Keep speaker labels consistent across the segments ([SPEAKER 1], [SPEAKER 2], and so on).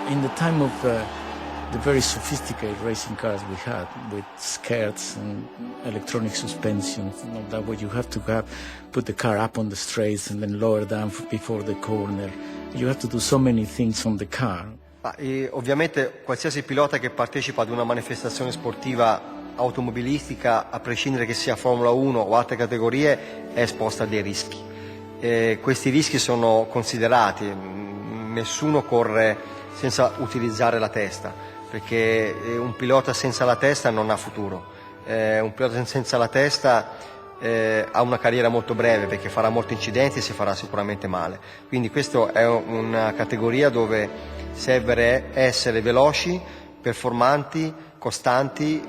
[SPEAKER 1] In the time of the very sophisticated racing cars we had, with skirts and electronic suspension, that way you have to put the car up on the straights and then lower down before the corner. You have to do so many things on the car.
[SPEAKER 2] Ovviamente qualsiasi pilota che partecipa ad una manifestazione sportiva automobilistica, a prescindere che sia Formula 1 o altre categorie, è esposta a dei rischi. Questi rischi sono considerati, nessuno corre senza utilizzare la testa, perché un pilota senza la testa non ha futuro. Un pilota senza la testa ha una carriera molto breve, perché farà molti incidenti e si farà sicuramente male. Quindi questa è una categoria dove serve essere veloci, performanti, costanti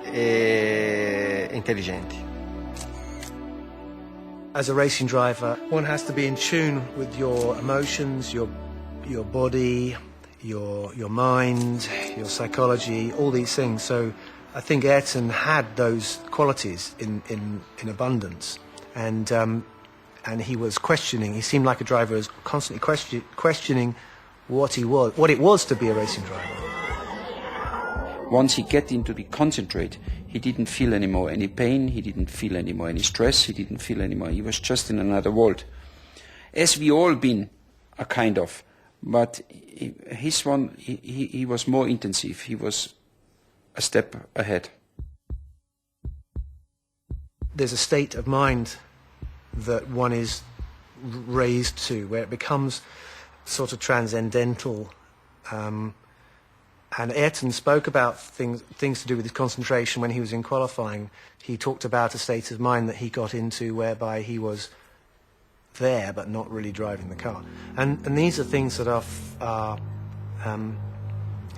[SPEAKER 2] e intelligenti.
[SPEAKER 3] As a racing driver, one has to be in tune with your emotions, your body, your mind, your psychology, all these things. So I think Ayrton had those qualities in abundance, and he was questioning. He seemed like a driver who was constantly questioning what it was to be a racing driver.
[SPEAKER 4] Once he get into the concentrate, he didn't feel anymore any pain, he didn't feel anymore any stress, he didn't feel anymore. He was just in another world. As we all been, a kind of, but his one, he was more intensive. He was a step ahead.
[SPEAKER 3] There's a state of mind that one is raised to, where it becomes sort of transcendental. And Ayrton spoke about things to do with his concentration when he was in qualifying. He talked about a state of mind that he got into whereby he was there but not really driving the car. And these are things that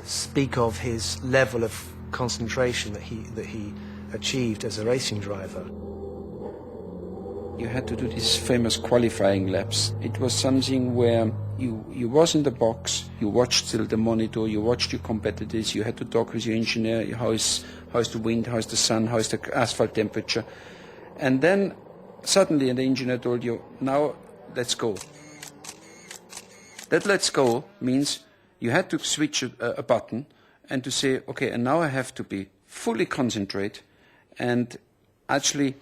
[SPEAKER 3] speak of his level of concentration that he achieved as a racing driver.
[SPEAKER 4] You had to do these famous qualifying laps. It was something where you was in the box, you watched still the monitor, you watched your competitors, you had to talk with your engineer, how's the wind, how's the sun, how's the asphalt temperature. And then suddenly the engineer told you, now let's go. That let's go means you had to switch a button and to say, okay, and now I have to be fully concentrate and actually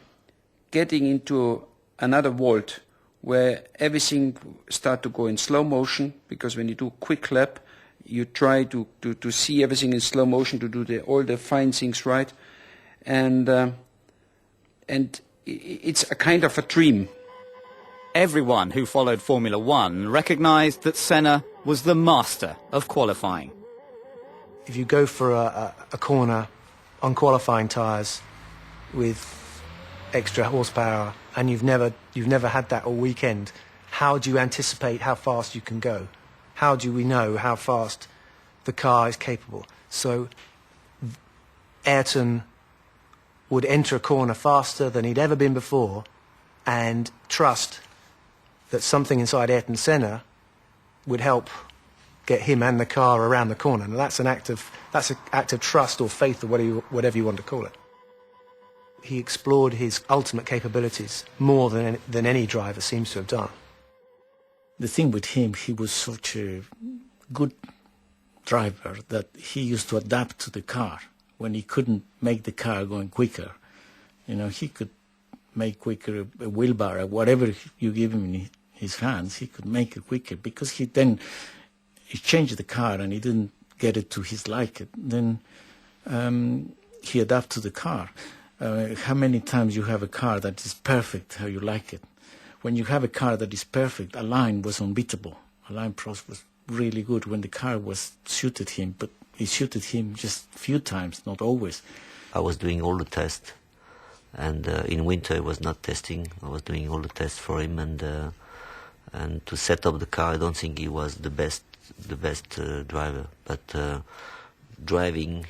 [SPEAKER 4] getting into another world where everything start to go in slow motion, because when you do quick lap, you try to see everything in slow motion, to do all the fine things right, and it's a kind of a dream.
[SPEAKER 5] Everyone who followed Formula One recognized that Senna was the master of qualifying.
[SPEAKER 3] If you go for a corner on qualifying tyres with extra horsepower and you've never had that all weekend, how do you anticipate how fast you can go? How do we know how fast the car is capable? So Ayrton would enter a corner faster than he'd ever been before and trust that something inside Ayrton Senna would help get him and the car around the corner. Now that's an act of trust or faith or whatever you want to call it. He explored his ultimate capabilities more than any driver seems to have done.
[SPEAKER 1] The thing with him, he was such a good driver that he used to adapt to the car. When he couldn't make the car going quicker, he could make quicker a wheelbar or whatever you give him in his hands, he could make it quicker, because he changed the car and he didn't get it to his liking. Then he adapted to the car. How many times you have a car that is perfect how you like it? When you have a car that is perfect, Alain was unbeatable. Alain Prost was really good when the car suited him, but it suited him just a few times, not always.
[SPEAKER 6] I was doing all the tests, and in winter I was not testing. I was doing all the tests for him, and to set up the car, I don't think he was the best driver, but driving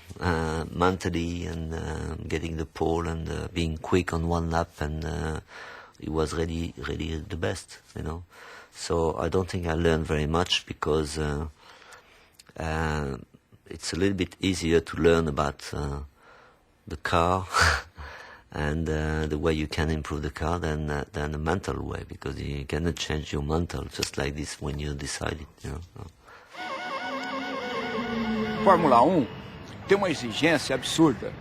[SPEAKER 6] mentally and getting the pole and being quick on one lap, and he was really the best, So I don't think I learned very much, because it's a little bit easier to learn about the car and the way you can improve the car than the mental way, because you cannot change your mental just like this when you decide it,
[SPEAKER 7] Fórmula 1 tem uma exigência absurda.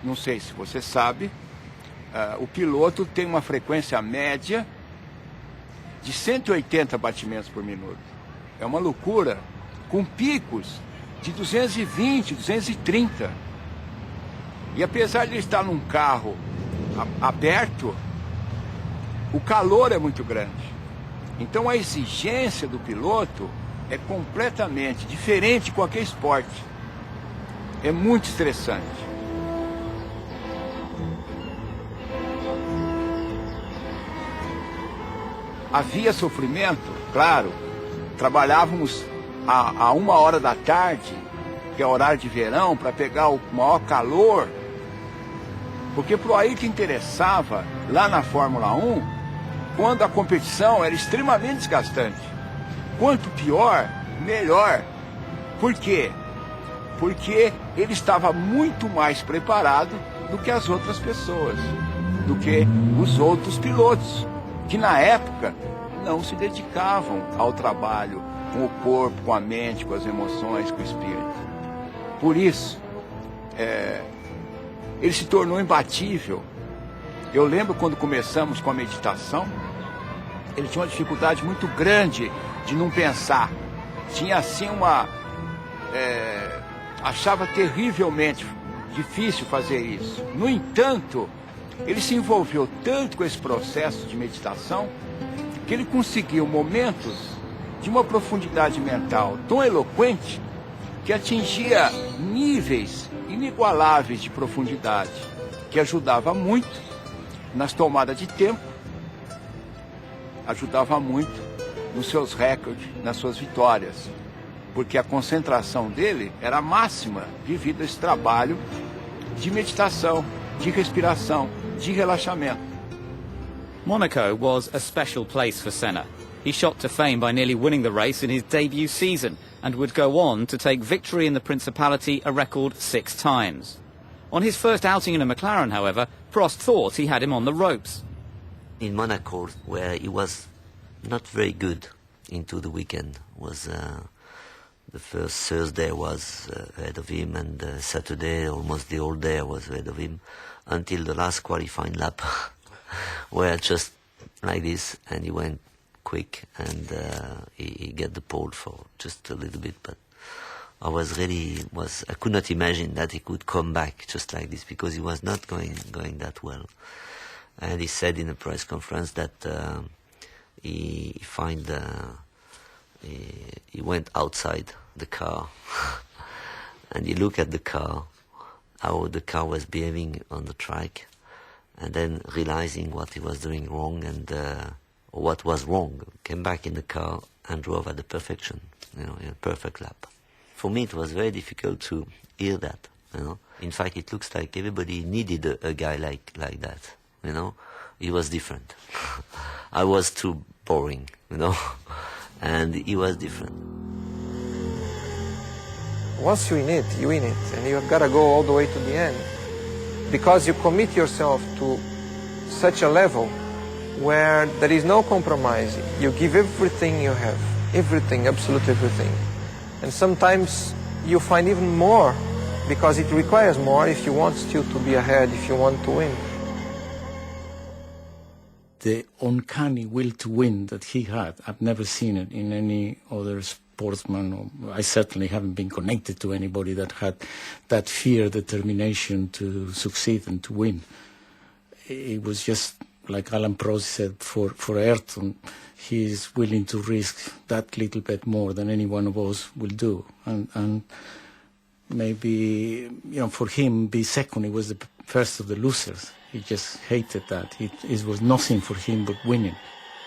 [SPEAKER 7] Não sei se você sabe, o piloto tem uma frequência média de 180 batimentos por minuto. É uma loucura, com picos de 220, 230. E apesar de ele estar num carro aberto, o calor é muito grande. Então a exigência do piloto é completamente diferente de qualquer esporte. É muito estressante. Havia sofrimento, claro. Trabalhávamos a 1h da tarde, que é horário de verão, para pegar o maior calor. Porque para o Ayrton interessava, lá na Fórmula 1, quando a competição era extremamente desgastante. Quanto pior, melhor. Por quê? Porque ele estava muito mais preparado do que as outras pessoas, do que os outros pilotos, que na época não se dedicavam ao trabalho com o corpo, com a mente, com as emoções, com o espírito. Por isso, ele se tornou imbatível. Eu lembro quando começamos com a meditação, ele tinha uma dificuldade muito grande de não pensar. Tinha assim achava terrivelmente difícil fazer isso. No entanto, ele se envolveu tanto com esse processo de meditação que ele conseguiu momentos de uma profundidade mental tão eloquente que atingia níveis inigualáveis de profundidade, que ajudava muito nas tomadas de tempo, ajudava muito nos seus recordes, nas suas vitórias, porque a concentração dele era máxima devido a esse trabalho de meditação, de respiração, de relaxamento.
[SPEAKER 5] Monaco was a special place for Senna. He shot to fame by nearly winning the race in his debut season and would go on to take victory in the Principality a record 6 times. On his first outing in a McLaren, however, Prost thought he had him on the ropes.
[SPEAKER 6] In Monaco, where he was not very good into the weekend, was the first Thursday was ahead of him, and Saturday almost the whole day was ahead of him, until the last qualifying lap, where just like this, and he went quick, and he get the pole for just a little bit, but I could not imagine that he could come back just like this, because he was not going that well. And he said in a press conference that he went outside the car and he looked at the car, how the car was behaving on the track, and then realizing what he was doing wrong and what was wrong, came back in the car and drove at the perfection, in a perfect lap. For me, it was very difficult to hear that. In fact, it looks like everybody needed a guy like that. He was different. I was too boring, and he was different.
[SPEAKER 8] Once you win it, and you've got to go all the way to the end, because you commit yourself to such a level where there is no compromise. You give everything you have, everything, absolutely everything. And sometimes you find even more, because it requires more if you want still to be ahead, if you want to win.
[SPEAKER 1] The uncanny will to win that he had, I've never seen it in any other sportsman. I certainly haven't been connected to anybody that had that fear, determination to succeed and to win. It was just, like Alan Prost said, for Ayrton, he is willing to risk that little bit more than any one of us will do. And maybe, for him, be second, he was the first of the losers. He just hated that. It was nothing for him but winning.